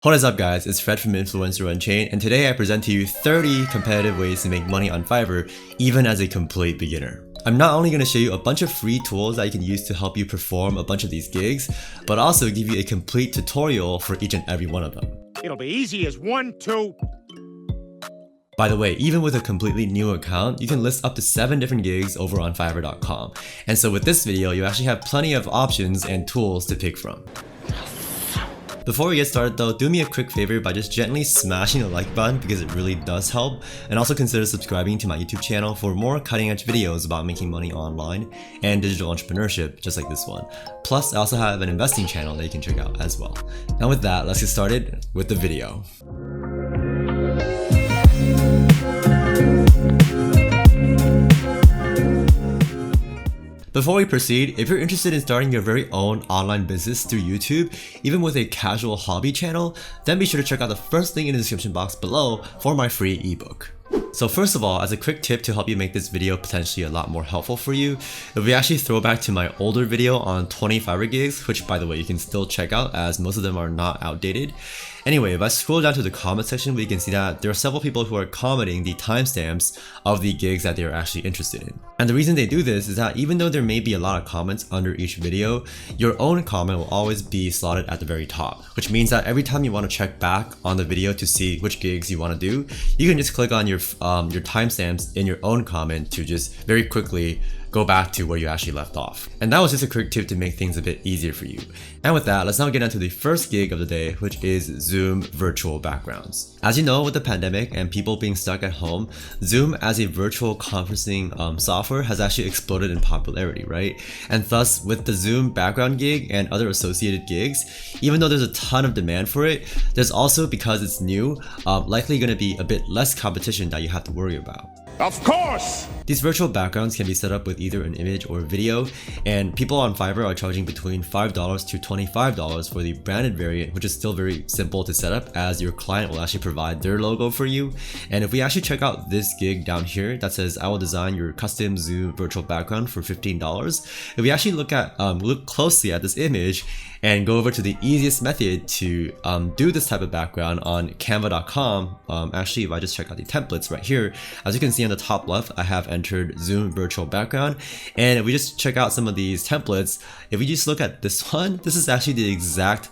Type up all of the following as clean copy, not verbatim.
What is up guys, it's Fred from Influencer Unchained, and today I present to you 30 competitive ways to make money on Fiverr even as a complete beginner. I'm not only going to show you a bunch of free tools that you can use to help you perform a bunch of these gigs, but also give you a complete tutorial for each and every one of them. It'll be easy as 1, 2. By the way, even with a completely new account, you can list up to 7 different gigs over on Fiverr.com. And so with this video, you actually have plenty of options and tools to pick from. Before we get started though, do me a quick favor by just gently smashing the like button because it really does help, and also consider subscribing to my YouTube channel for more cutting edge videos about making money online and digital entrepreneurship just like this one. Plus, I also have an investing channel that you can check out as well. Now with that, let's get started with the video. Before we proceed, if you're interested in starting your very own online business through YouTube, even with a casual hobby channel, then be sure to check out the first link in the description box below for my free ebook. So first of all, as a quick tip to help you make this video potentially a lot more helpful for you, if we actually throw back to my older video on 20 Fiverr gigs, which by the way you can still check out as most of them are not outdated. Anyway, if I scroll down to the comment section, we can see that there are several people who are commenting the timestamps of the gigs that they're actually interested in. And the reason they do this is that even though there may be a lot of comments under each video, your own comment will always be slotted at the very top, which means that every time you want to check back on the video to see which gigs you want to do, you can just click on your timestamps in your own comment to just very quickly go back to where you actually left off. And that was just a quick tip to make things a bit easier for you. And with that, let's now get into the first gig of the day, which is Zoom virtual backgrounds. As you know, with the pandemic and people being stuck at home, Zoom as a virtual conferencing software has actually exploded in popularity, right? And thus, with the Zoom background gig and other associated gigs, even though there's a ton of demand for it, there's also, because it's new, likely going to be a bit less competition that you have to worry about. Of course! These virtual backgrounds can be set up with either an image or video, and people on Fiverr are charging between $5 to $25 for the branded variant, which is still very simple to set up as your client will actually provide their logo for you. And if we actually check out this gig down here that says I will design your custom Zoom virtual background for $15, if we actually look closely at this image and go over to the easiest method to do this type of background on canva.com, actually if I just check out the templates right here, as you can see on the top left, I have entered Zoom virtual background, and if we just check out some of these templates, if we just look at this one, this is actually the exact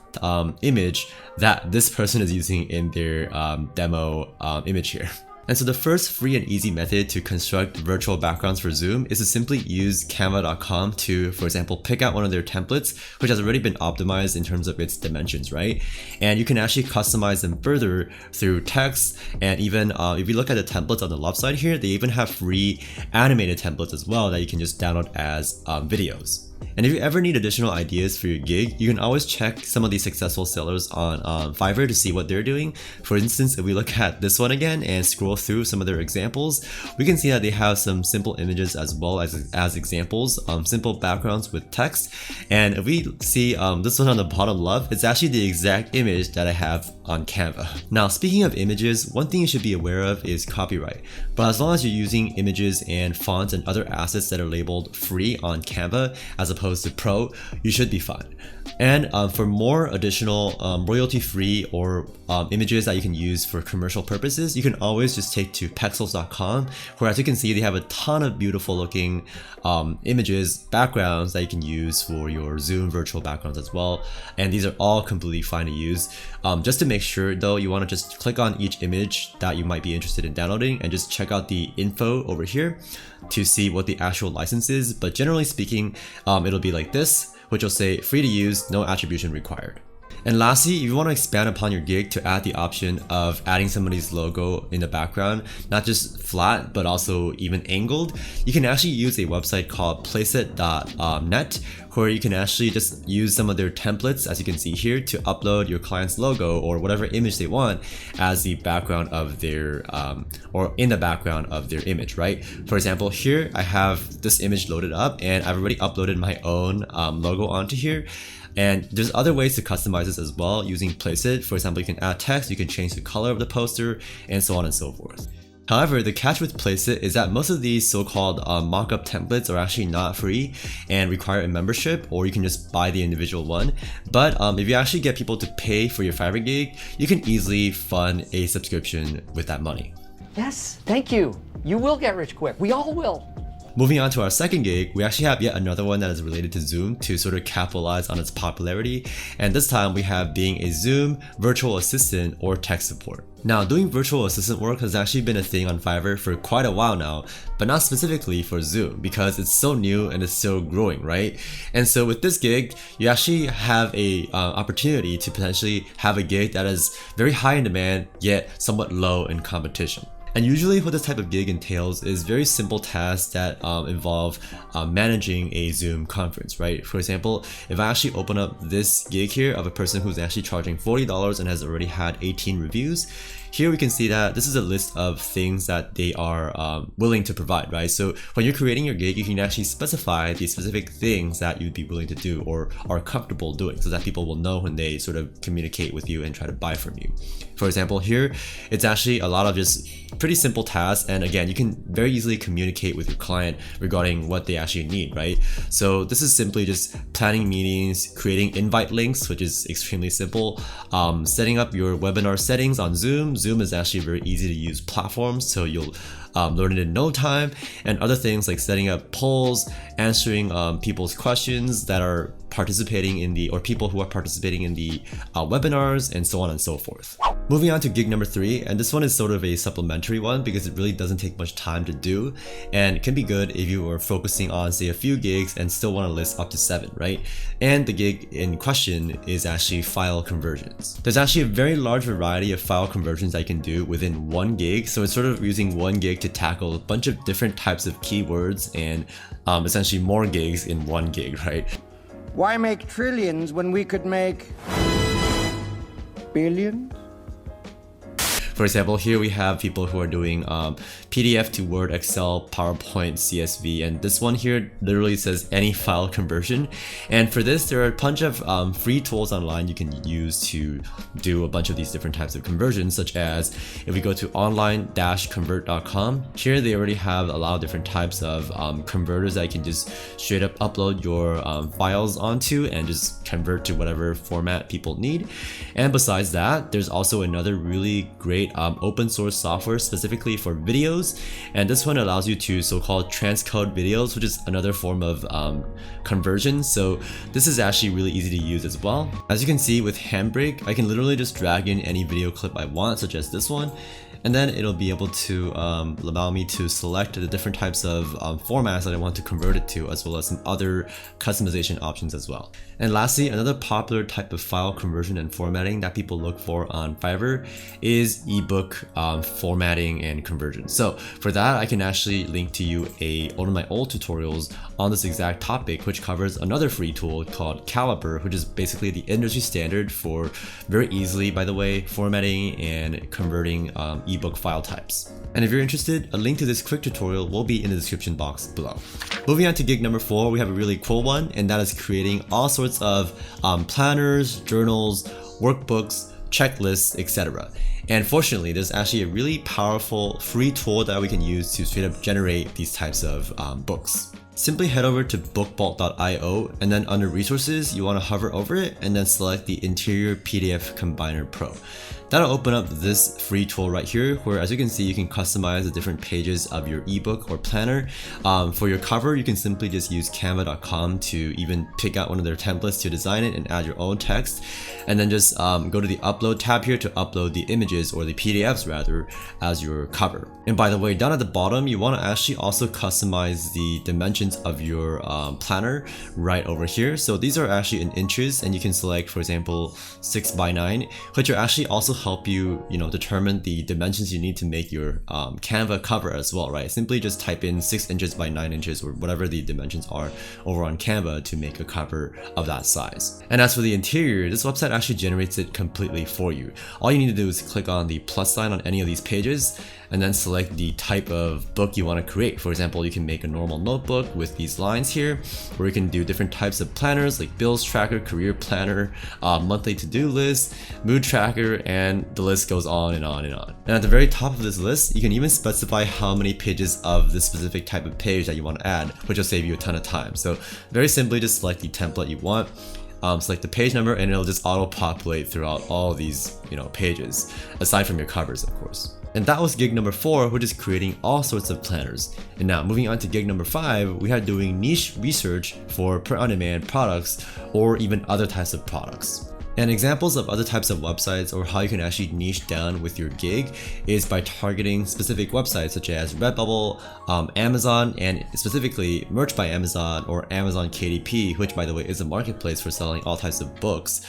image that this person is using in their demo image here. And so the first free and easy method to construct virtual backgrounds for Zoom is to simply use canva.com to, for example, pick out one of their templates, which has already been optimized in terms of its dimensions, right? And you can actually customize them further through text, and even if you look at the templates on the left side here, they even have free animated templates as well that you can just download as videos. And if you ever need additional ideas for your gig, you can always check some of these successful sellers on Fiverr to see what they're doing. For instance, if we look at this one again and scroll through some of their examples, we can see that they have some simple images as well as examples, simple backgrounds with text. And if we see this one on the bottom left, it's actually the exact image that I have on Canva. Now, speaking of images, one thing you should be aware of is copyright. But as long as you're using images and fonts and other assets that are labeled free on Canva as opposed to pro, you should be fine. And for more additional royalty-free or images that you can use for commercial purposes, you can always just take to pexels.com, where as you can see, they have a ton of beautiful looking images, backgrounds that you can use for your Zoom virtual backgrounds as well. And these are all completely fine to use. Just to make sure though, you want to just click on each image that you might be interested in downloading and just check out the info over here to see what the actual license is. But generally speaking, it'll be like this, which will say free to use, no attribution required. And lastly, if you want to expand upon your gig to add the option of adding somebody's logo in the background, not just flat, but also even angled, you can actually use a website called placeit.net, where you can actually just use some of their templates, as you can see here, to upload your client's logo or whatever image they want as the background of their, or in the background of their image, right? For example, here I have this image loaded up and I've already uploaded my own logo onto here. And there's other ways to customize this as well using Placeit. For example, you can add text, you can change the color of the poster, and so on and so forth. However, the catch with Placeit is that most of these so-called mockup templates are actually not free and require a membership, or you can just buy the individual one. But if you actually get people to pay for your Fiverr gig, you can easily fund a subscription with that money. Yes, thank you. You will get rich quick. We all will. Moving on to our second gig, we actually have yet another one that is related to Zoom to sort of capitalize on its popularity. And this time we have being a Zoom virtual assistant or tech support. Now, doing virtual assistant work has actually been a thing on Fiverr for quite a while now, but not specifically for Zoom because it's so new and it's still growing, right? And so with this gig, you actually have a opportunity to potentially have a gig that is very high in demand yet somewhat low in competition. And usually what this type of gig entails is very simple tasks that involve managing a Zoom conference, right? For example, if I actually open up this gig here of a person who's actually charging $40 and has already had 18 reviews, here we can see that this is a list of things that they are willing to provide, right? So when you're creating your gig, you can actually specify the specific things that you'd be willing to do or are comfortable doing so that people will know when they sort of communicate with you and try to buy from you. For example, here, it's actually a lot of just pretty simple tasks, and again, you can very easily communicate with your client regarding what they actually need, right? So this is simply just planning meetings, creating invite links, which is extremely simple, setting up your webinar settings on Zoom. Zoom is actually a very easy to use platform, so you'll learn it in no time, and other things like setting up polls, answering people's questions that are participating in the, or people who are participating in the webinars, and so on and so forth. Moving on to gig number 3, and this one is sort of a supplementary one because it really doesn't take much time to do, and it can be good if you are focusing on, say, a few gigs and still want to list up to 7, right? And the gig in question is actually file conversions. There's actually a very large variety of file conversions I can do within one gig, so it's sort of using one gig to tackle a bunch of different types of keywords and essentially more gigs in one gig, right? Why make trillions when we could make billions? For example, here we have people who are doing PDF to Word, Excel, PowerPoint, CSV, and this one here literally says any file conversion. And for this, there are a bunch of free tools online you can use to do a bunch of these different types of conversions, such as if we go to online-convert.com, here they already have a lot of different types of converters that you can just straight up upload your files onto and just convert to whatever format people need. And besides that, there's also another really great open source software specifically for videos, and this one allows you to so-called transcode videos, which is another form of conversion. So this is actually really easy to use as well. As you can see with Handbrake, I can literally just drag in any video clip I want, such as this one, and then it'll be able to allow me to select the different types of formats that I want to convert it to, as well as some other customization options as well. And lastly, another popular type of file conversion and formatting that people look for on Fiverr is ebook formatting and conversion. So for that, I can actually link to you one of my old tutorials on this exact topic, which covers another free tool called Caliper, which is basically the industry standard for very easily, by the way, formatting and converting ebook file types. And if you're interested, a link to this quick tutorial will be in the description box below. Moving on to gig number 4, we have a really cool one, and that is creating all sorts of planners, journals, workbooks, checklists, etc. And fortunately, there's actually a really powerful free tool that we can use to straight up generate these types of books. Simply head over to bookbolt.io, and then under resources, you want to hover over it and then select the Interior PDF Combiner Pro. That'll open up this free tool right here, where as you can see, you can customize the different pages of your ebook or planner. For your cover, you can simply just use canva.com to even pick out one of their templates to design it and add your own text. And then just go to the upload tab here to upload the images, or the PDFs rather, as your cover. And by the way, down at the bottom, you want to actually also customize the dimensions of your planner right over here. So these are actually in inches, and you can select, for example, 6x9, which will actually also help you, determine the dimensions you need to make your Canva cover as well, right? Simply just type in 6 inches by 9 inches or whatever the dimensions are over on Canva to make a cover of that size. And as for the interior, this website actually generates it completely for you. All you need to do is click on the plus sign on any of these pages, and then select the type of book you want to create. For example, you can make a normal notebook with these lines here, or you can do different types of planners like bills tracker, career planner, monthly to-do list, mood tracker, and the list goes on and on and on. And at the very top of this list, you can even specify how many pages of this specific type of page that you want to add, which will save you a ton of time. So very simply, just select the template you want, select the page number, and it'll just auto-populate throughout all these pages, aside from your covers, of course. And that was gig number 4, which is creating all sorts of planners. And now moving on to gig number 5, we are doing niche research for print-on-demand products or even other types of products. And examples of other types of websites or how you can actually niche down with your gig is by targeting specific websites such as Redbubble, Amazon, and specifically Merch by Amazon or Amazon KDP, which by the way is a marketplace for selling all types of books,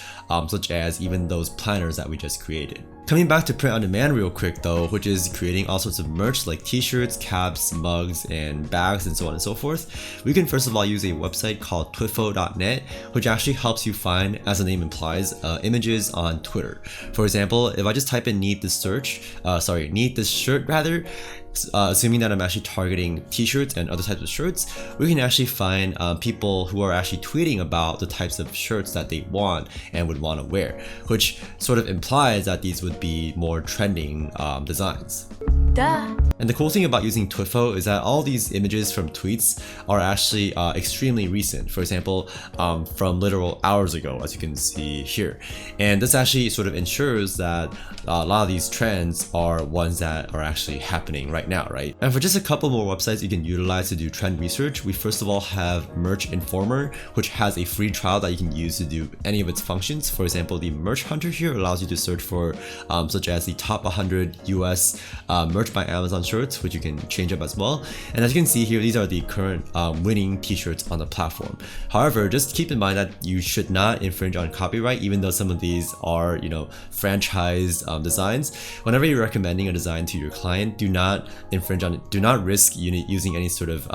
such as even those planners that we just created. Coming back to print on demand real quick though, which is creating all sorts of merch like t-shirts, caps, mugs, and bags, and so on and so forth, we can first of all use a website called twitfo.net, which actually helps you find, as the name implies, images on Twitter. For example, if I just type in need this shirt rather, assuming that I'm actually targeting t-shirts and other types of shirts, we can actually find people who are actually tweeting about the types of shirts that they want and would want to wear, which sort of implies that these would be more trending designs. Duh. And the cool thing about using Twitfo is that all these images from tweets are actually extremely recent. For example, from literal hours ago, as you can see here. And this actually sort of ensures that a lot of these trends are ones that are actually happening right now, right? And for just a couple more websites you can utilize to do trend research, we first of all have Merch Informer, which has a free trial that you can use to do any of its functions. For example, the Merch Hunter here allows you to search for such as the top 100 US Merch by Amazon shirts, which you can change up as well. And as you can see here, these are the current winning t-shirts on the platform. However, just keep in mind that you should not infringe on copyright, even though some of these are, franchised designs. Whenever you're recommending a design to your client, do not infringe on it. Do not risk using any sort of,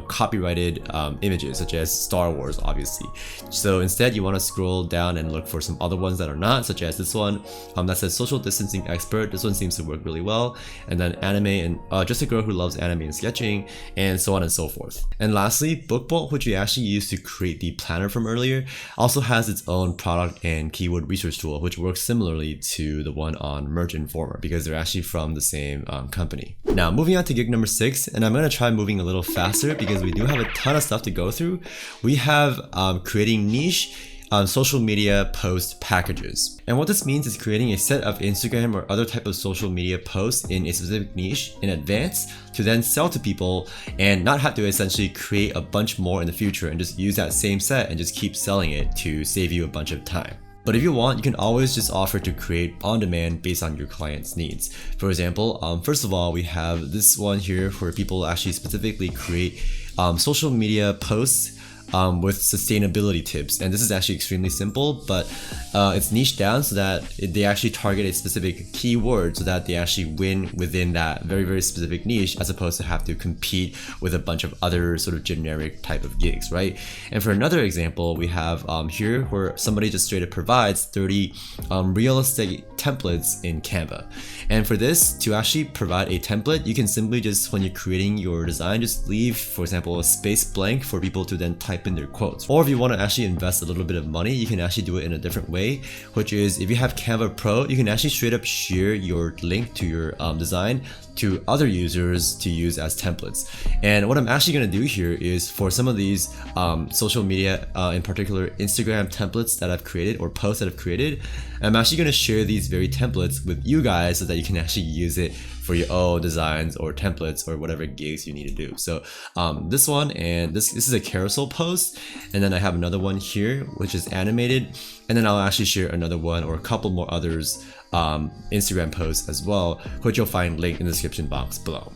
copyrighted images, such as Star Wars, obviously. So instead, you want to scroll down and look for some other ones that are not, such as this one that says social distancing expert. This one seems to work really well. And then anime and just a girl who loves anime and sketching, and so on and so forth. And lastly, BookBolt, which we actually used to create the planner from earlier, also has its own product and keyword research tool, which works similarly to the one on Merch Informer because they're actually from the same company. Now moving on to gig number 6, and I'm going to try moving a little faster because we do have a ton of stuff to go through. We have creating niche social media post packages. And what this means is creating a set of Instagram or other type of social media posts in a specific niche in advance to then sell to people and not have to essentially create a bunch more in the future and just use that same set and just keep selling it to save you a bunch of time. But if you want, you can always just offer to create on demand based on your client's needs. For example, first of all, we have this one here where people actually specifically create social media posts with sustainability tips, and this is actually extremely simple, but it's niched down so that they actually target a specific keyword so that they actually win within that very, very specific niche, as opposed to have to compete with a bunch of other sort of generic type of gigs, right? And for another example, we have here where somebody just straight up provides 30 real estate templates in Canva. And for this, to actually provide a template, you can simply just, when you're creating your design, just leave, for example, a space blank for people to then type in their quotes. Or if you want to actually invest a little bit of money, you can actually do it in a different way, which is if you have Canva Pro, you can actually straight up share your link to your design to other users to use as templates. And what I'm actually going to do here is for some of these social media, in particular Instagram templates that I've created or posts that I've created, I'm actually going to share these very templates with you guys so that you can actually use it for your own designs or templates or whatever gigs you need to do. So this one, and this is a carousel post, and then I have another one here which is animated, and then I'll actually share another one or a couple more others Instagram posts as well, which you'll find linked in the description box below.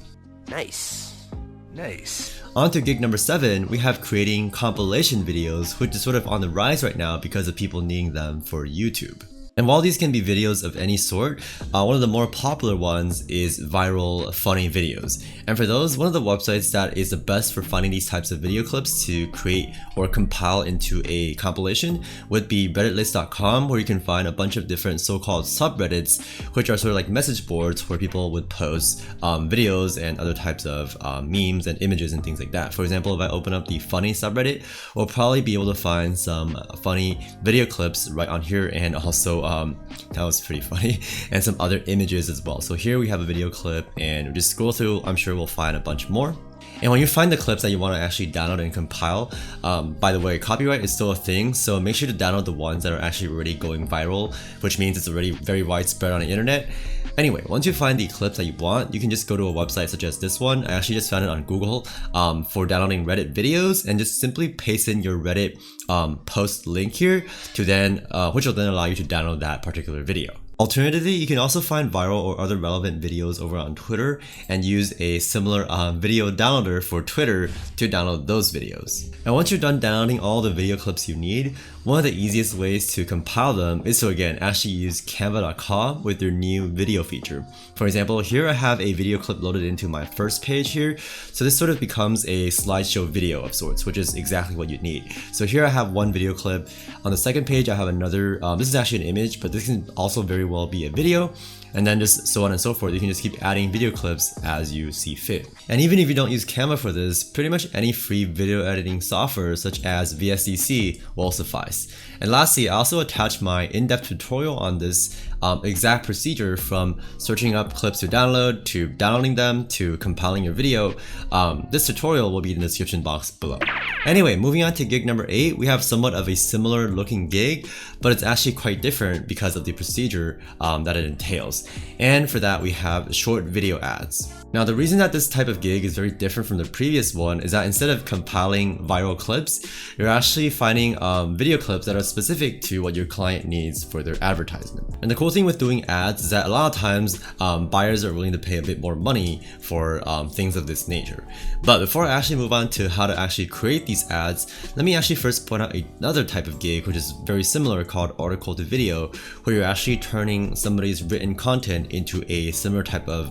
Nice. Nice. On to gig number 7, we have creating compilation videos, which is sort of on the rise right now because of people needing them for YouTube. And while these can be videos of any sort, one of the more popular ones is viral funny videos. And for those, one of the websites that is the best for finding these types of video clips to create or compile into a compilation would be redditlist.com, where you can find a bunch of different so-called subreddits, which are sort of like message boards where people would post videos and other types of memes and images and things like that. For example, if I open up the funny subreddit, we'll probably be able to find some funny video clips right on here, and also that was pretty funny, and some other images as well. So here we have a video clip, and just scroll through, I'm sure we'll find a bunch more. And when you find the clips that you want to actually download and compile, by the way, copyright is still a thing, so make sure to download the ones that are actually already going viral, which means it's already very widespread on the internet. Anyway, once you find the clips that you want, you can just go to a website such as this one. I actually just found it on Google for downloading Reddit videos, and just simply paste in your Reddit post link here to then, which will then allow you to download that particular video. Alternatively, you can also find viral or other relevant videos over on Twitter and use a similar video downloader for Twitter to download those videos. And once you're done downloading all the video clips you need, one of the easiest ways to compile them is to again actually use canva.com with their new video feature. For example, here I have a video clip loaded into my first page here. So this sort of becomes a slideshow video of sorts, which is exactly what you need. So here I have one video clip. On the second page, I have another, this is actually an image, but this can also very well be a video, and then just so on and so forth. You can just keep adding video clips as you see fit. And even if you don't use Canva for this, pretty much any free video editing software such as VSDC will suffice. And lastly, I also attached my in-depth tutorial on this exact procedure, from searching up clips to download, to downloading them, to compiling your video. This tutorial will be in the description box below. Anyway, moving on to gig number 8, we have somewhat of a similar looking gig, but it's actually quite different because of the procedure that it entails. And for that, we have short video ads. Now, the reason that this type of gig is very different from the previous one is that instead of compiling viral clips, you're actually finding video clips that are specific to what your client needs for their advertisement. And the cool thing with doing ads is that a lot of times buyers are willing to pay a bit more money for things of this nature. But before I actually move on to how to actually create these ads, let me actually first point out another type of gig which is very similar, called article to video, where you're actually turning somebody's written content into a similar type of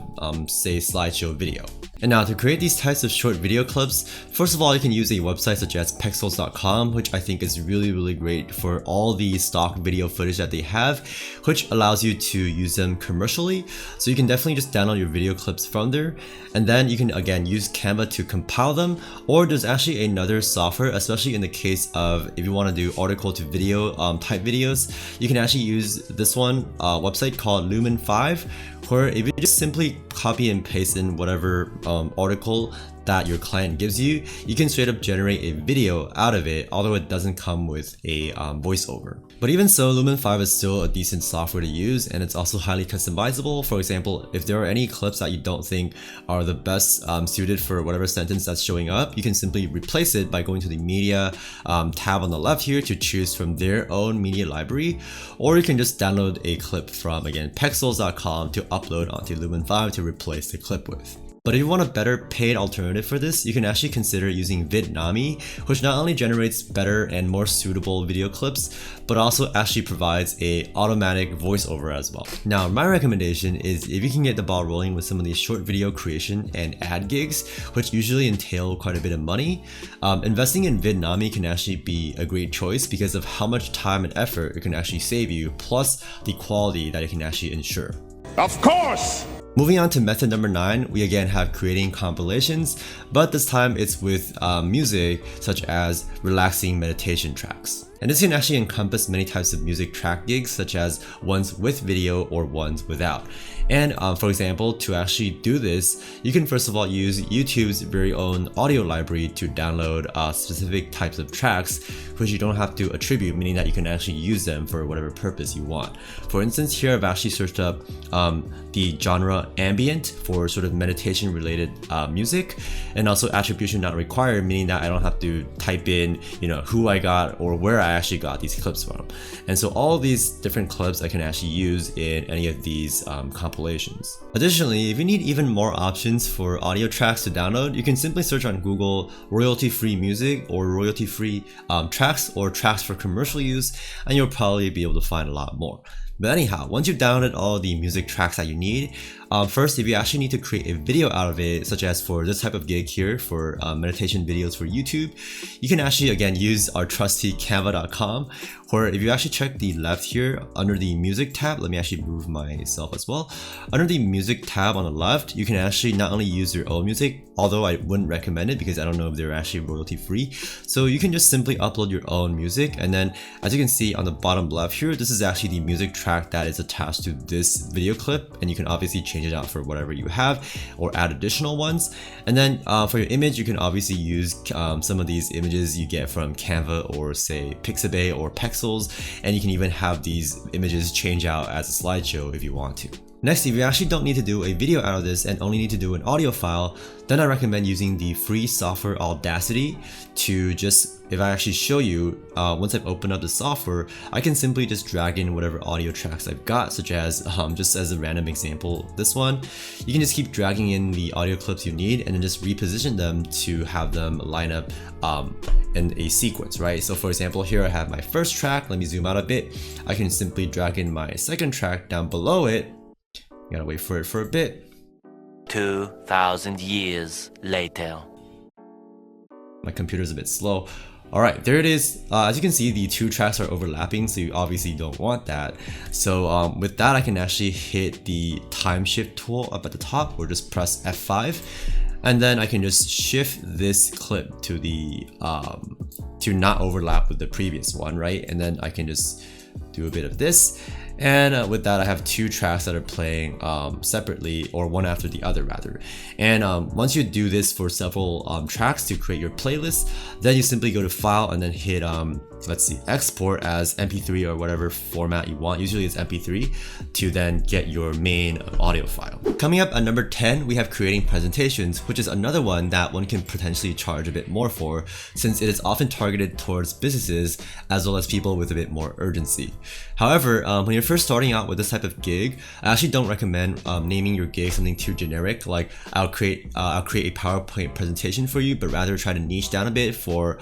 say slideshow video. And now, to create these types of short video clips, first of all, you can use a website such as pexels.com, which I think is really great for all the stock video footage that they have, which allows you to use them commercially. So you can definitely just download your video clips from there, and then you can again use Canva to compile them. Or there's actually another software, especially in the case of if you want to do article to video type videos, you can actually use this one website called Lumen 5, where if you just simply copy and paste in whatever article that your client gives you, you can straight up generate a video out of it, although it doesn't come with a voiceover. But even so, Lumen 5 is still a decent software to use, and it's also highly customizable. For example, if there are any clips that you don't think are the best suited for whatever sentence that's showing up, you can simply replace it by going to the media tab on the left here to choose from their own media library, or you can just download a clip from, again, pexels.com to upload onto Lumen 5 to replace the clip with. But if you want a better paid alternative for this, you can actually consider using Vidnami, which not only generates better and more suitable video clips, but also actually provides a automatic voiceover as well. Now, my recommendation is if you can get the ball rolling with some of these short video creation and ad gigs, which usually entail quite a bit of money, investing in Vidnami can actually be a great choice because of how much time and effort it can actually save you, plus the quality that it can actually ensure. Of course! Moving on to method number 9, we again have creating compilations, but this time it's with music such as relaxing meditation tracks. And this can actually encompass many types of music track gigs, such as ones with video or ones without. And for example, to actually do this, you can first of all use YouTube's very own audio library to download specific types of tracks, which you don't have to attribute, meaning that you can actually use them for whatever purpose you want. For instance, here I've actually searched up the genre ambient for sort of meditation related music, and also attribution not required, meaning that I don't have to type in, who I got or where I actually got these clips from. And so all these different clips I can actually use in any of these compilations. Additionally, if you need even more options for audio tracks to download, you can simply search on Google royalty-free music or royalty-free tracks or tracks for commercial use, and you'll probably be able to find a lot more. But anyhow, once you've downloaded all the music tracks that you need, first, if you actually need to create a video out of it, such as for this type of gig here for meditation videos for YouTube, you can actually again use our trusty canva.com, where if you actually check the left here under the music tab, let me actually move myself as well. Under the music tab on the left, you can actually not only use your own music, although I wouldn't recommend it because I don't know if they're actually royalty free. So you can just simply upload your own music, and then as you can see on the bottom left here, this is actually the music track that is attached to this video clip, and you can obviously change it out for whatever you have or add additional ones. And then for your image, you can obviously use some of these images you get from Canva or say Pixabay or Pexels, and you can even have these images change out as a slideshow if you want to. Next, if you actually don't need to do a video out of this and only need to do an audio file, then I recommend using the free software Audacity to just, if I actually show you, once I've opened up the software, I can simply just drag in whatever audio tracks I've got, such as, just as a random example, this one. You can just keep dragging in the audio clips you need and then just reposition them to have them line up in a sequence, right? So for example, here I have my first track. Let me zoom out a bit. I can simply drag in my second track down below it. Gotta wait for it for a bit. 2,000 years later. My computer's a bit slow. Alright, there it is. As you can see, the two tracks are overlapping, so you obviously don't want that. So with that, I can actually hit the time shift tool up at the top, or just press F5. And then I can just shift this clip to the to not overlap with the previous one, right? And then I can just do a bit of this. And with that, I have two tracks that are playing separately, or one after the other rather. And once you do this for several tracks to create your playlist, then you simply go to File and then hit, let's see, Export as MP3 or whatever format you want. Usually it's MP3 to then get your main audio file. Coming up at number 10, we have creating presentations, which is another one that one can potentially charge a bit more for, since it is often targeted towards businesses as well as people with a bit more urgency. However, when you're first starting out with this type of gig, I actually don't recommend naming your gig something too generic, like I'll create a PowerPoint presentation for you, but rather try to niche down a bit for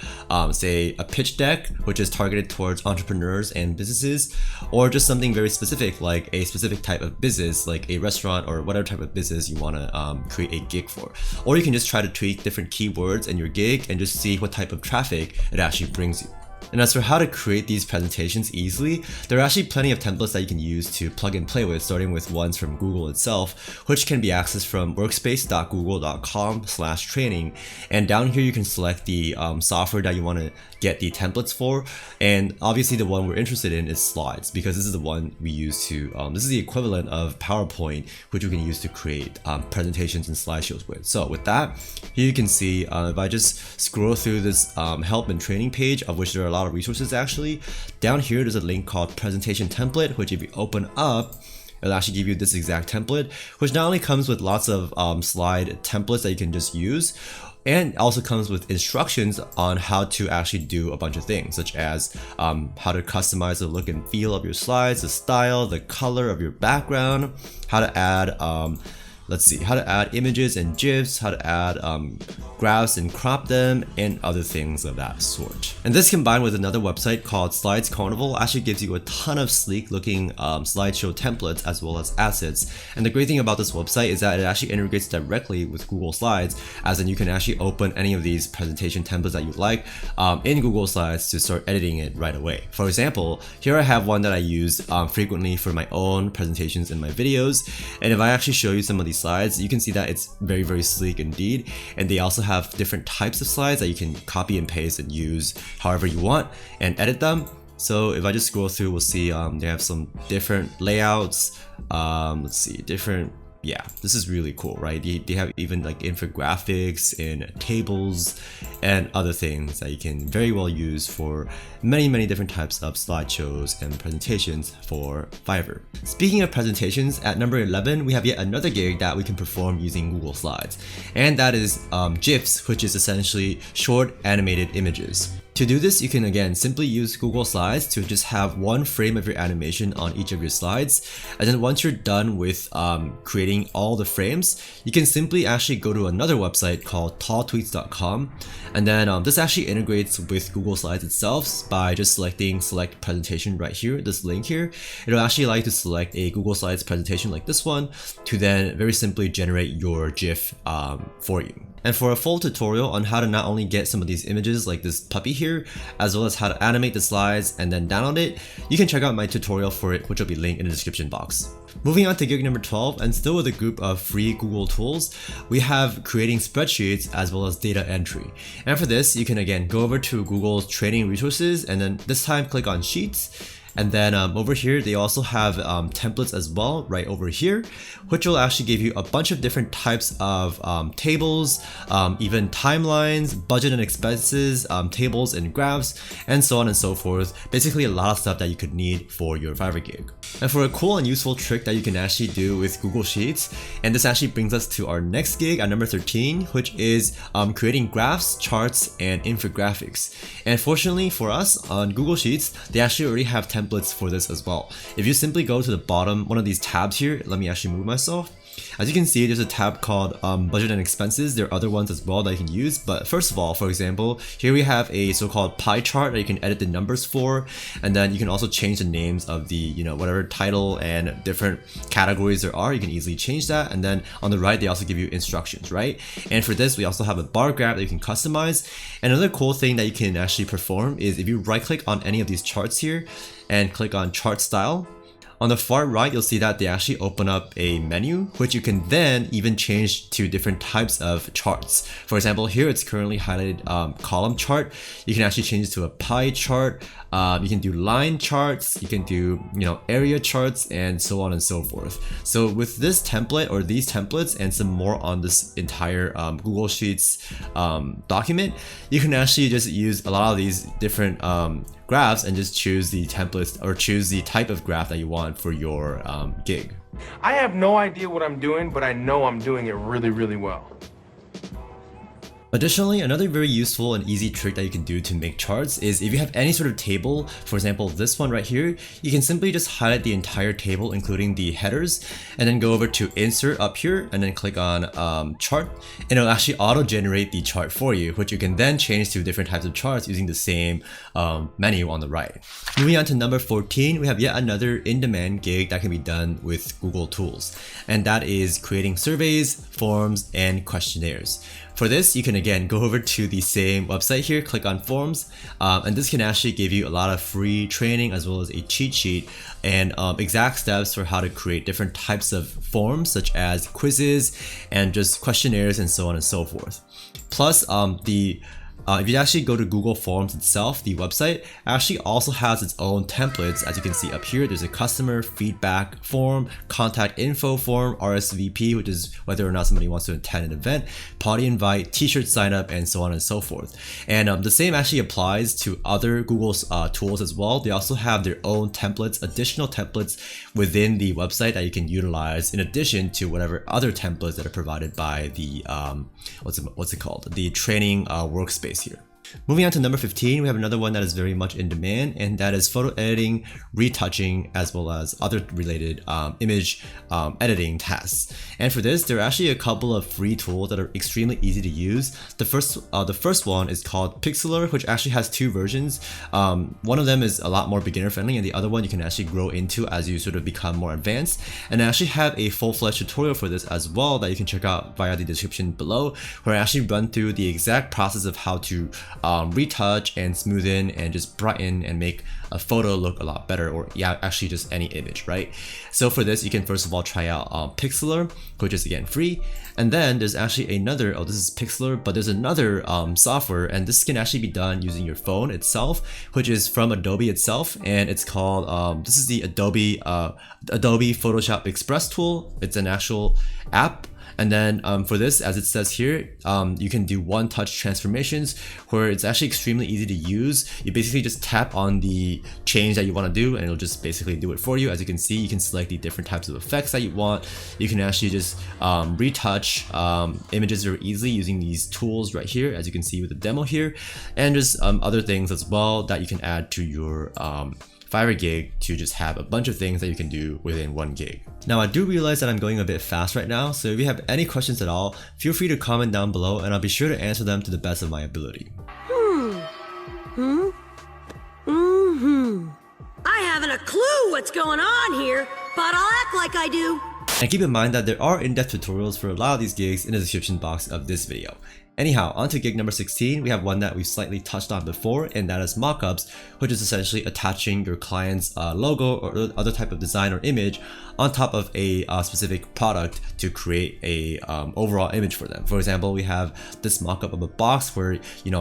say a pitch deck, which is targeted towards entrepreneurs and businesses, or just something very specific like a specific type of business, like a restaurant or whatever type of business you want to create a gig for. Or you can just try to tweak different keywords in your gig and just see what type of traffic it actually brings you. And as for how to create these presentations easily, there are actually plenty of templates that you can use to plug and play with, starting with ones from Google itself, which can be accessed from workspace.google.com/training. And down here you can select the software that you want to get the templates for. And obviously the one we're interested in is Slides, because this is the one we use to, this is the equivalent of PowerPoint, which we can use to create presentations and slideshows with. So with that, here you can see if I just scroll through this help and training page, of which there are a lot of resources actually, down here there's a link called presentation template, which if you open up, it'll actually give you this exact template, which not only comes with lots of slide templates that you can just use, and also comes with instructions on how to actually do a bunch of things, such as how to customize the look and feel of your slides, the style, the color of your background, how to add how to add images and GIFs, how to add graphs and crop them, and other things of that sort. And this combined with another website called Slides Carnival actually gives you a ton of sleek looking slideshow templates as well as assets. And the great thing about this website is that it actually integrates directly with Google Slides, as in you can actually open any of these presentation templates that you like in Google Slides to start editing it right away. For example, here I have one that I use frequently for my own presentations in my videos. And if I actually show you some of these slides, you can see that it's very, very sleek indeed. And they also have different types of slides that you can copy and paste and use however you want and edit them. So if I just scroll through, we'll see they have some different layouts. Let's see, different, yeah, this is really cool, right? They have even like infographics and tables and other things that you can very well use for many different types of slideshows and presentations for Fiverr. Speaking of presentations, at number 11, we have yet another gig that we can perform using Google Slides, and that is GIFs, which is essentially short animated images. To do this, you can again simply use Google Slides to just have one frame of your animation on each of your slides. And then once you're done with creating all the frames, you can simply actually go to another website called talltweets.com. And then this actually integrates with Google Slides itself by just selecting select presentation right here, this link here. It'll actually allow you to select a Google Slides presentation like this one to then very simply generate your GIF for you. And for a full tutorial on how to not only get some of these images like this puppy here, as well as how to animate the slides and then download it, you can check out my tutorial for it, which will be linked in the description box. Moving on to gig number 12, and still with a group of free Google tools, we have creating spreadsheets as well as data entry. And for this, you can again go over to Google's training resources and then this time click on Sheets. And then over here, they also have templates as well, right over here, which will actually give you a bunch of different types of tables, even timelines, budget and expenses, tables and graphs, and so on and so forth. Basically a lot of stuff that you could need for your Fiverr gig. And for a cool and useful trick that you can actually do with Google Sheets, and this actually brings us to our next gig at number 13, which is creating graphs, charts, and infographics. And fortunately for us on Google Sheets, they actually already have templates for this as well. If you simply go to the bottom, one of these tabs here, let me actually move myself. As you can see, there's a tab called budget and expenses. There are other ones as well that you can use, but first of all, for example, here we have a so-called pie chart that you can edit the numbers for, and then you can also change the names of the, whatever title and different categories there are. You can easily change that, and then on the right, they also give you instructions, right? And for this, we also have a bar graph that you can customize. And another cool thing that you can actually perform is if you right-click on any of these charts here and click on chart style, on the far right, you'll see that they actually open up a menu, which you can then even change to different types of charts. For example, here it's currently highlighted column chart. You can actually change it to a pie chart. You can do line charts. You can do, area charts, and so on and so forth. So with this template or these templates and some more on this entire Google Sheets document, you can actually just use a lot of these different graphs and just choose the templates or choose the type of graph that you want for your gig. I have no idea what I'm doing, but I know I'm doing it really, really well. Additionally, another very useful and easy trick that you can do to make charts is if you have any sort of table, for example this one right here, you can simply just highlight the entire table including the headers and then go over to insert up here and then click on chart, and it'll actually auto-generate the chart for you, which you can then change to different types of charts using the same menu on the right. Moving on to number 14, we have yet another in-demand gig that can be done with Google tools, and that is creating surveys, forms, and questionnaires. For this, you can again go over to the same website here, click on forms, and this can actually give you a lot of free training as well as a cheat sheet and exact steps for how to create different types of forms such as quizzes and just questionnaires and so on and so forth. Plus, if you actually go to Google Forms itself, the website actually also has its own templates. As you can see up here, there's a customer feedback form, contact info form, RSVP, which is whether or not somebody wants to attend an event, party invite, t-shirt sign up, and so on and so forth. And the same actually applies to other Google's tools as well. They also have their own templates, additional templates within the website that you can utilize in addition to whatever other templates that are provided by the what's it called? The training workspace here. Moving on to number 15, we have another one that is very much in demand, and that is photo editing, retouching, as well as other related image editing tasks. And for this, there are actually a couple of free tools that are extremely easy to use. The first one is called Pixlr, which actually has two versions. One of them is a lot more beginner friendly, and the other one you can actually grow into as you sort of become more advanced. And I actually have a full-fledged tutorial for this as well that you can check out via the description below, where I actually run through the exact process of how to retouch and smoothen and just brighten and make a photo look a lot better, or actually just any image, right? So for this, you can first of all try out Pixlr, which is again free, and then there's actually another, this is Pixlr, but there's another software, and this can actually be done using your phone itself, which is from Adobe itself, and it's called, this is the Adobe Photoshop Express tool. It's an actual app, And then for this, as it says here, you can do one-touch transformations where it's actually extremely easy to use. You basically just tap on the change that you want to do and it'll just basically do it for you. As you can see, you can select the different types of effects that you want. You can actually just retouch images very easily using these tools right here, as you can see with the demo here, and just other things as well that you can add to your Fiverr gig to just have a bunch of things that you can do within one gig. Now I do realize that I'm going a bit fast right now, so if you have any questions at all, feel free to comment down below and I'll be sure to answer them to the best of my ability. I haven't a clue what's going on here, but I'll act like I do. And keep in mind that there are in-depth tutorials for a lot of these gigs in the description box of this video. Anyhow, on to gig number 16, we have one that we've slightly touched on before, and that is mockups, which is essentially attaching your client's logo or other type of design or image on top of a specific product to create a overall image for them. For example, we have this mockup of a box where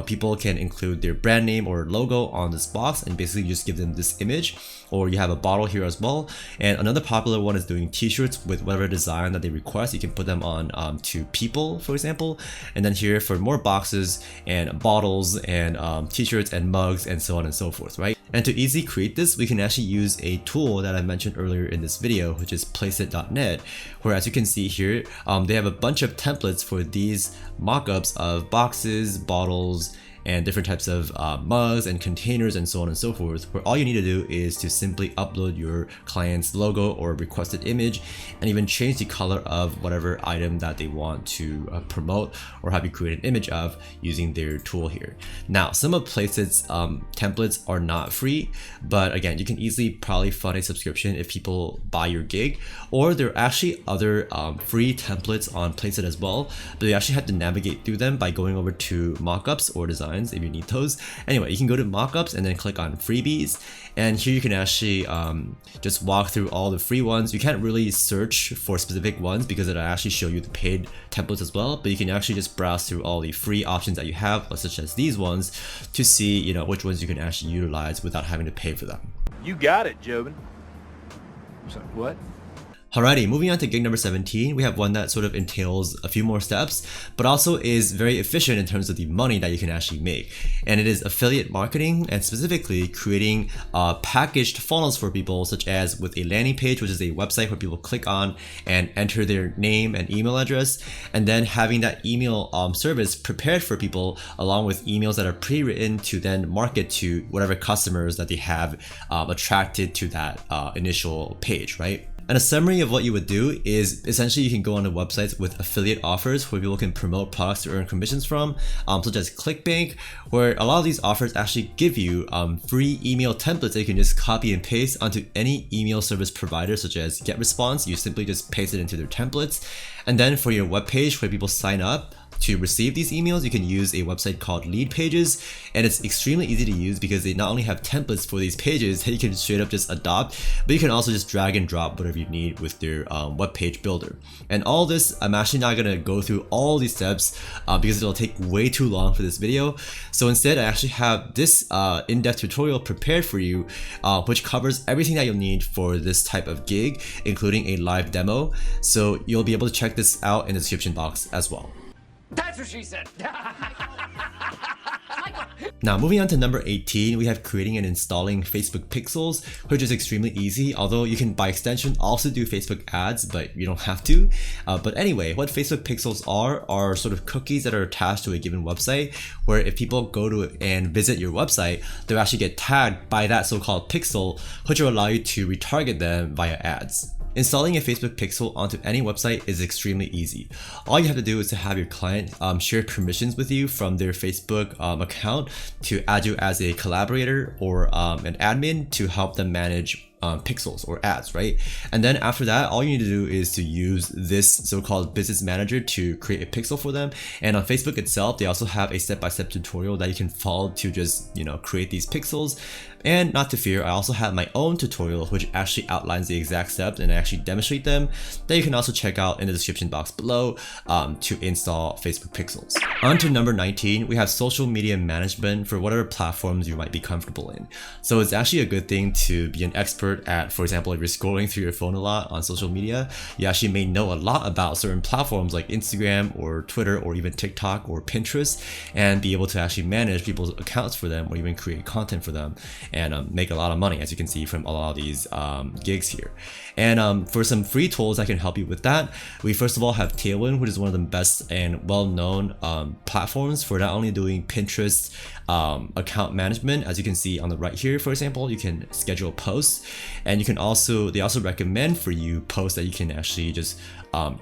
people can include their brand name or logo on this box and basically just give them this image. Or you have a bottle here as well. And another popular one is doing t-shirts with whatever design that they request. You can put them on to people, for example. And then here for more boxes and bottles and t-shirts and mugs and so on and so forth, right? And to easily create this, we can actually use a tool that I mentioned earlier in this video, which is placeit.net, where as you can see here, they have a bunch of templates for these mockups of boxes, bottles, and different types of mugs and containers and so on and so forth, where all you need to do is to simply upload your client's logo or requested image and even change the color of whatever item that they want to promote or have you create an image of using their tool here. Now, some of Placeit's templates are not free, but again, you can easily probably fund a subscription if people buy your gig, or there are actually other free templates on Placeit as well, but you actually have to navigate through them by going over to mockups or design if you need those. Anyway, you can go to mockups and then click on freebies, and here you can actually just walk through all the free ones. You can't really search for specific ones because it'll actually show you the paid templates as well, but you can actually just browse through all the free options that you have, such as these ones, to see which ones you can actually utilize without having to pay for them. You got it, Jobin. So, what? Alrighty, moving on to gig number 17, we have one that sort of entails a few more steps, but also is very efficient in terms of the money that you can actually make. And it is affiliate marketing, and specifically creating packaged funnels for people, such as with a landing page, which is a website where people click on and enter their name and email address, and then having that email service prepared for people along with emails that are pre-written to then market to whatever customers that they have attracted to that initial page, right? And a summary of what you would do is essentially you can go on the websites with affiliate offers where people can promote products to earn commissions from, such as ClickBank, where a lot of these offers actually give you free email templates that you can just copy and paste onto any email service provider, such as GetResponse. You simply just paste it into their templates. And then for your web page where people sign up to receive these emails, you can use a website called Lead Pages, and it's extremely easy to use because they not only have templates for these pages that you can straight up just adopt, but you can also just drag and drop whatever you need with their web page builder. And all this, I'm actually not gonna go through all these steps because it'll take way too long for this video. So instead, I actually have this in-depth tutorial prepared for you, which covers everything that you'll need for this type of gig, including a live demo. So you'll be able to check this out in the description box as well. That's what she said. Now moving on to number 18, we have creating and installing Facebook pixels, which is extremely easy, although you can by extension also do Facebook ads, but you don't have to. But anyway, what Facebook pixels are sort of cookies that are attached to a given website, where if people go to and visit your website, they'll actually get tagged by that so-called pixel, which will allow you to retarget them via ads. Installing a Facebook pixel onto any website is extremely easy. All you have to do is to have your client share permissions with you from their Facebook account to add you as a collaborator or an admin to help them manage pixels or ads, right? And then after that, all you need to do is to use this so-called business manager to create a pixel for them. And on Facebook itself, they also have a step-by-step tutorial that you can follow to just create these pixels. And not to fear, I also have my own tutorial which actually outlines the exact steps and I actually demonstrate them, that you can also check out in the description box below to install Facebook pixels. On to number 19, we have social media management for whatever platforms you might be comfortable in. So it's actually a good thing to be an expert expert at, for example, if you're scrolling through your phone a lot on social media, you actually may know a lot about certain platforms like Instagram or Twitter or even TikTok or Pinterest, and be able to actually manage people's accounts for them or even create content for them and make a lot of money, as you can see from a lot of these gigs here. And for some free tools that can help you with that, we first of all have Tailwind, which is one of the best and well-known platforms for not only doing Pinterest account management. As you can see on the right here, for example, you can schedule posts, and you can also, they also recommend for you posts that you can actually just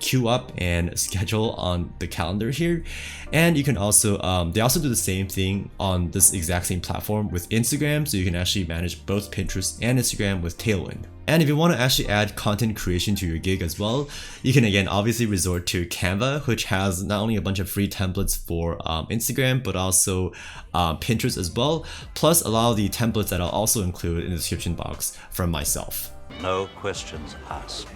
queue up and schedule on the calendar here. And you can also they also do the same thing on this exact same platform with Instagram, so you can actually manage both Pinterest and Instagram with Tailwind. And if you want to actually add content creation to your gig as well, you can again obviously resort to Canva, which has not only a bunch of free templates for Instagram, but also Pinterest as well, plus a lot of the templates that I'll also include in the description box from myself. No questions asked.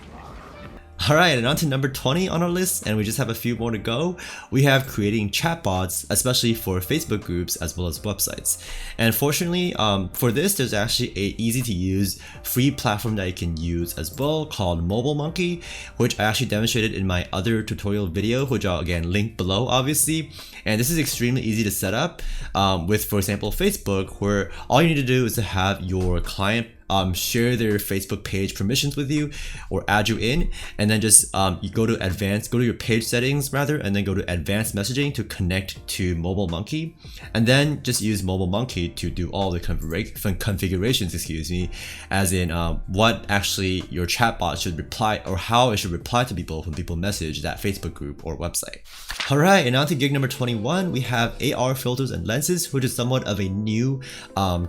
Alright, and on to number 20 on our list, and we just have a few more to go. We have creating chatbots, especially for Facebook groups as well as websites. And fortunately, for this, there's actually a easy to use free platform that you can use as well called MobileMonkey, which I actually demonstrated in my other tutorial video, which I'll again link below obviously. And this is extremely easy to set up with, for example, Facebook, where all you need to do is to have your client share their Facebook page permissions with you or add you in, and then just you go to your page settings rather, and then go to advanced messaging to connect to MobileMonkey, and then just use MobileMonkey to do all the configurations, as in what actually your chatbot should reply or how it should reply to people when people message that Facebook group or website. Alright, and on to gig number 21, we have AR filters and lenses, which is somewhat of a new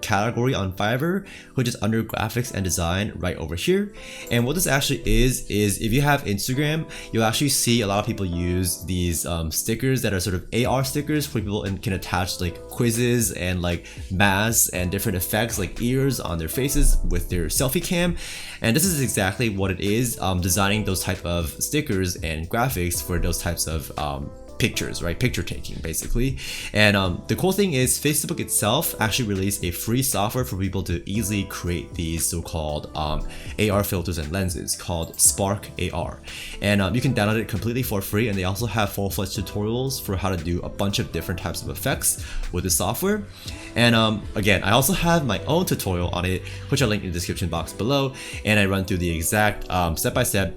category on Fiverr, which is under graphics and design right over here. And what this actually is if you have Instagram, you'll actually see a lot of people use these stickers that are sort of AR stickers where people can attach like quizzes and like masks and different effects like ears on their faces with their selfie cam. And this is exactly what it is, designing those type of stickers and graphics for those types of pictures, right? Picture taking basically. And the cool thing is Facebook itself actually released a free software for people to easily create these so-called AR filters and lenses called Spark AR. And you can download it completely for free, and they also have full-fledged tutorials for how to do a bunch of different types of effects with the software. And again, I also have my own tutorial on it, which I'll link in the description box below, and I run through the exact step-by-step,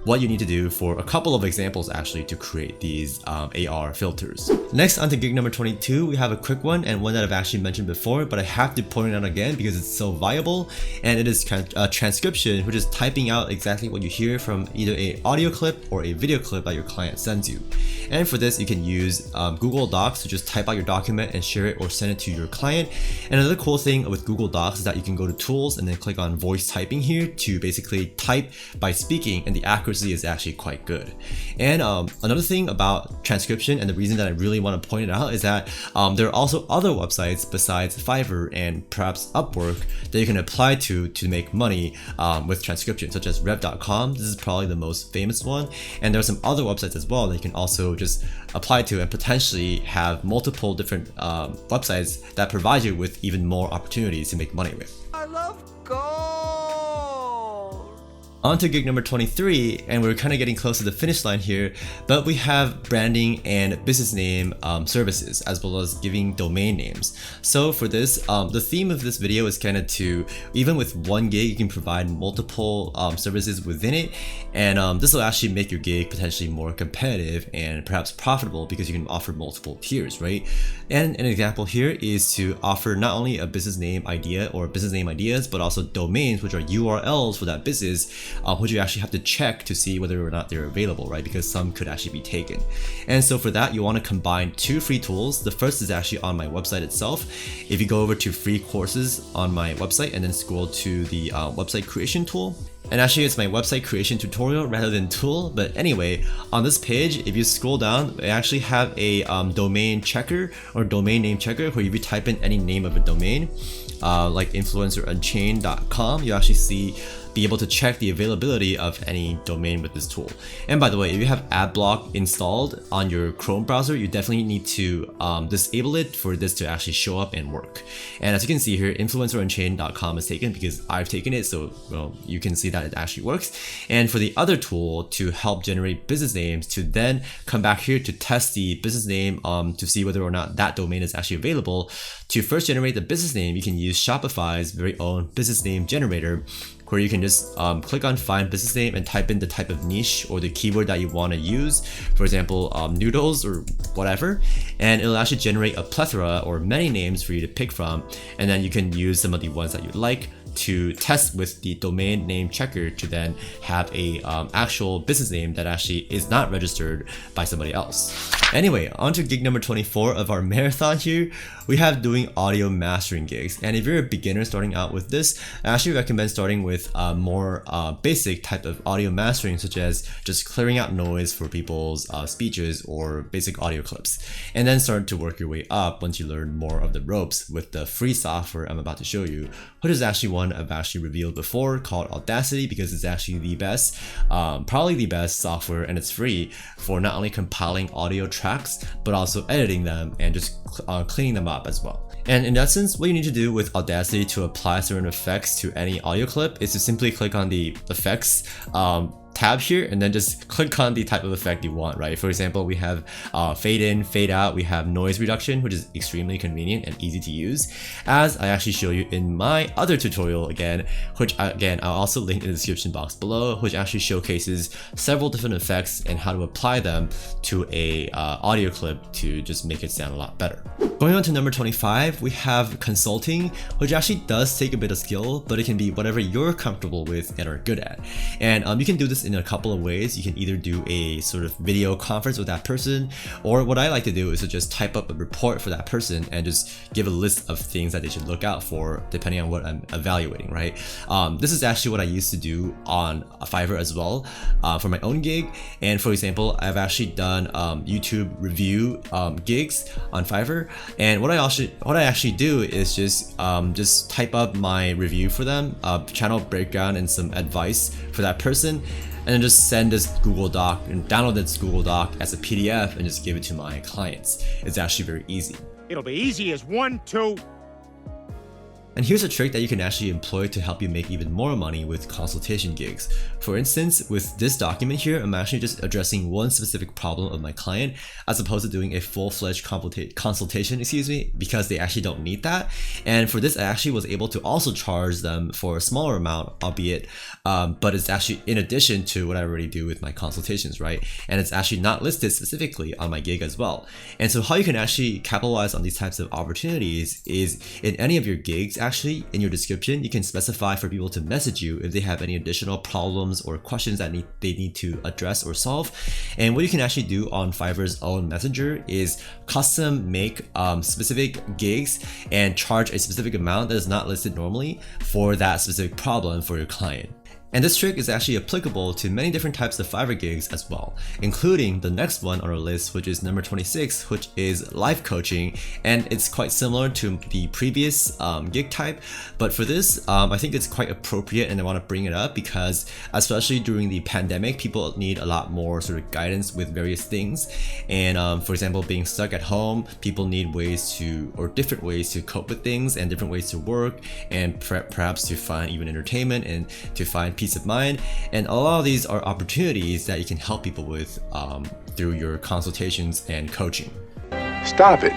what you need to do for a couple of examples actually to create these AR filters. Next, on to gig number 22, we have a quick one, and one that I've actually mentioned before, but I have to point it out again because it's so viable, and it is transcription, which is typing out exactly what you hear from either an audio clip or a video clip that your client sends you. And for this, you can use Google Docs to just type out your document and share it or send it to your client. And another cool thing with Google Docs is that you can go to tools and then click on voice typing here to basically type by speaking, and the accuracy is actually quite good. And another thing about transcription, and the reason that I really want to point it out, is that there are also other websites besides Fiverr and perhaps Upwork that you can apply to make money with transcription, such as rev.com. This is probably the most famous one, and there are some other websites as well that you can also just apply to and potentially have multiple different websites that provide you with even more opportunities to make money with. I love gold. On to gig number 23, and we're kind of getting close to the finish line here, but we have branding and business name services, as well as giving domain names. So for this, the theme of this video is kind of to, even with one gig, you can provide multiple services within it, and this will actually make your gig potentially more competitive and perhaps profitable because you can offer multiple tiers, right? And an example here is to offer not only a business name idea or business name ideas, but also domains, which are URLs for that business, which you actually have to check to see whether or not they're available, right? Because some could actually be taken. And so for that, you want to combine two free tools. The first is actually on my website itself. If you go over to free courses on my website and then scroll to the website creation tool, and actually it's my website creation tutorial rather than tool, but anyway, on this page, if you scroll down, I actually have a domain checker or domain name checker where if you type in any name of a domain, like influencerunchained.com, you actually see be able to check the availability of any domain with this tool. And by the way, if you have AdBlock installed on your Chrome browser, you definitely need to disable it for this to actually show up and work. And as you can see here, influencerunchained.com is taken because I've taken it, so well, you can see that it actually works. And for the other tool to help generate business names, to then come back here to test the business name to see whether or not that domain is actually available. To first generate the business name, you can use Shopify's very own business name generator, where you can just click on find business name and type in the type of niche or the keyword that you want to use, for example noodles or whatever, and it'll actually generate a plethora or many names for you to pick from, and then you can use some of the ones that you like to test with the domain name checker to then have a actual business name that actually is not registered by somebody else. Anyway, on to gig number 24 of our marathon here. We have doing audio mastering gigs, and if you're a beginner starting out with this, I actually recommend starting with more basic type of audio mastering, such as just clearing out noise for people's speeches or basic audio clips, and then start to work your way up once you learn more of the ropes with the free software I'm about to show you, which is actually one I've actually revealed before, called Audacity, because it's actually the best, probably the best software, and it's free for not only compiling audio tracks but also editing them and just cleaning them up as well. And in that sense, what you need to do with Audacity to apply certain effects to any audio clip is to simply click on the effects tab here and then just click on the type of effect you want, right? For example, we have fade in, fade out, we have noise reduction, which is extremely convenient and easy to use, as I actually show you in my other tutorial again, which again I'll also link in the description box below, which actually showcases several different effects and how to apply them to a audio clip to just make it sound a lot better. Going on to number 25, we have consulting, which actually does take a bit of skill, but it can be whatever you're comfortable with and are good at. And you can do this in a couple of ways. You can either do a sort of video conference with that person, or what I like to do is to just type up a report for that person and just give a list of things that they should look out for depending on what I'm evaluating, right? This is actually what I used to do on Fiverr as well for my own gig. And for example, I've actually done YouTube review gigs on Fiverr, and what I actually do is just type up my review for them, channel breakdown and some advice for that person, and then just send this Google Doc and download this Google Doc as a PDF and just give it to my clients. It's actually very easy. It'll be easy as 1, 2. And here's a trick that you can actually employ to help you make even more money with consultation gigs. For instance, with this document here, I'm actually just addressing one specific problem of my client as opposed to doing a full-fledged consultation, because they actually don't need that. And for this, I actually was able to also charge them for a smaller amount, albeit, but it's actually in addition to what I already do with my consultations, right? And it's actually not listed specifically on my gig as well. And so how you can actually capitalize on these types of opportunities is in any of your gigs, actually in your description, you can specify for people to message you if they have any additional problems or questions that they need to address or solve. And what you can actually do on Fiverr's own messenger is custom make specific gigs and charge a specific amount that is not listed normally for that specific problem for your client. And this trick is actually applicable to many different types of Fiverr gigs as well, including the next one on our list, which is number 26, which is life coaching. And it's quite similar to the previous gig type, but for this, I think it's quite appropriate and I want to bring it up because especially during the pandemic, people need a lot more sort of guidance with various things. And for example, being stuck at home, people need ways to, or different ways to cope with things and different ways to work and perhaps to find even entertainment and to find peace of mind. And a lot of these are opportunities that you can help people with through your consultations and coaching. Stop it.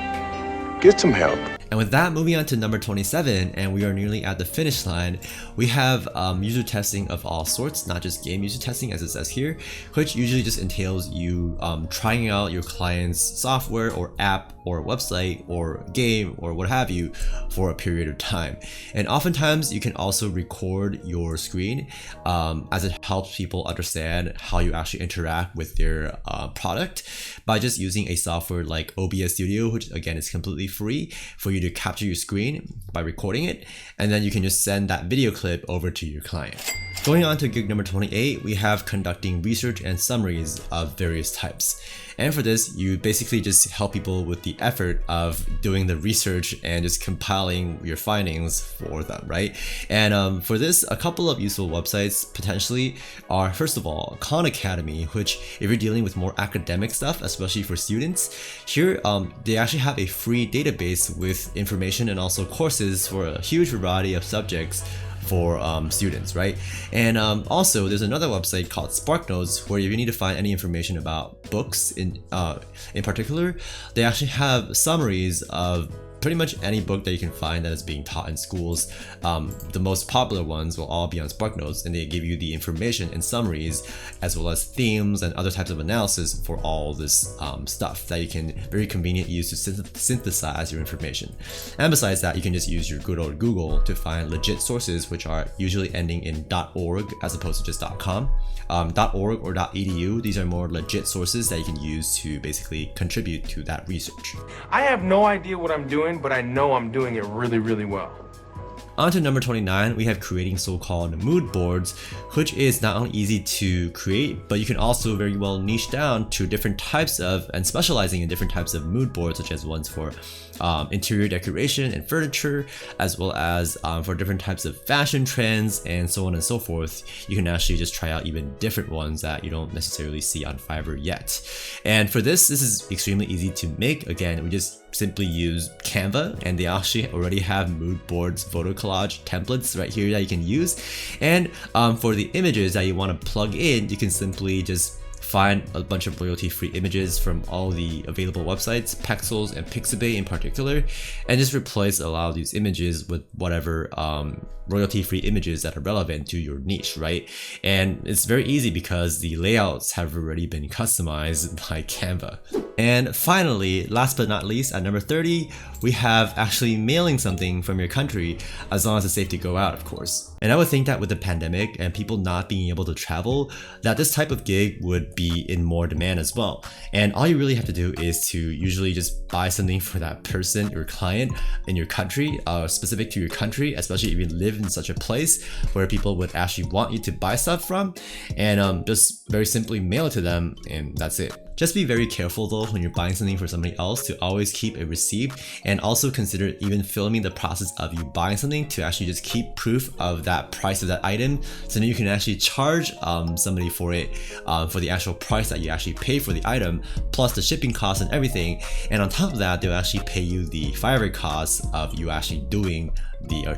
Get some help. And with that, moving on to number 27, and we are nearly at the finish line, we have user testing of all sorts, not just game user testing as it says here, which usually just entails you trying out your client's software or app or website or game or what have you for a period of time. And oftentimes you can also record your screen as it helps people understand how you actually interact with their product by just using a software like OBS Studio, which again is completely free for you you to capture your screen by recording it, and then you can just send that video clip over to your client. Going on to gig number 28, we have conducting research and summaries of various types. And for this, you basically just help people with the effort of doing the research and just compiling your findings for them, right? And for this, a couple of useful websites potentially are, first of all, Khan Academy, which if you're dealing with more academic stuff, especially for students, here they actually have a free database with information and also courses for a huge variety of subjects for students, right? And also there's another website called SparkNotes, where if you need to find any information about books in particular, they actually have summaries of pretty much any book that you can find that is being taught in schools. The most popular ones will all be on SparkNotes, and they give you the information and summaries as well as themes and other types of analysis for all this stuff that you can very conveniently use to synthesize your information. And besides that, you can just use your good old Google to find legit sources, which are usually ending in .org as opposed to just .com. .org or .edu, these are more legit sources that you can use to basically contribute to that research. I have no idea what I'm doing, but I know I'm doing it really, really well. On to number 29, we have creating so-called mood boards, which is not only easy to create, but you can also very well niche down to different types of, and specializing in different types of mood boards, such as ones for interior decoration and furniture, as well as for different types of fashion trends and so on and so forth. You can actually just try out even different ones that you don't necessarily see on Fiverr yet. And for this is extremely easy to make. Again, we just simply use Canva, and they actually already have mood boards, photo collage templates right here that you can use. And for the images that you want to plug in, you can simply just find a bunch of royalty-free images from all the available websites, Pexels and Pixabay in particular, and just replace a lot of these images with whatever royalty-free images that are relevant to your niche, right? And it's very easy because the layouts have already been customized by Canva. And finally, last but not least, at number 30, we have actually mailing something from your country, as long as it's safe to go out, of course. And I would think that with the pandemic and people not being able to travel, that this type of gig would be in more demand as well. And all you really have to do is to usually just buy something for that person, your client, in your country, specific to your country, especially if you live in such a place where people would actually want you to buy stuff from, and just very simply mail it to them, and that's it. Just be very careful though when you're buying something for somebody else to always keep a receipt, and also consider even filming the process of you buying something to actually just keep proof of that price of that item, so then you can actually charge somebody for it, for the actual price that you actually pay for the item, plus the shipping costs and everything. And on top of that, they'll actually pay you the Fiverr costs of you actually doing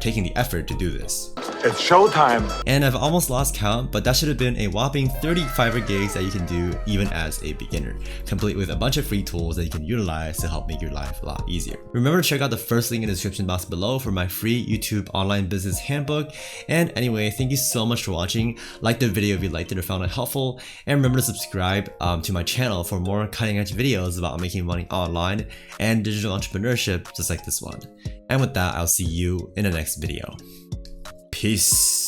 taking the effort to do this. It's showtime. And I've almost lost count, but that should have been a whopping 30 Fiverr gigs that you can do even as a beginner, complete with a bunch of free tools that you can utilize to help make your life a lot easier. Remember to check out the first link in the description box below for my free YouTube online business handbook. And anyway, thank you so much for watching. Like the video if you liked it or found it helpful, and remember to subscribe to my channel for more cutting edge videos about making money online and digital entrepreneurship just like this one. And with that, I'll see you in the next video. Peace.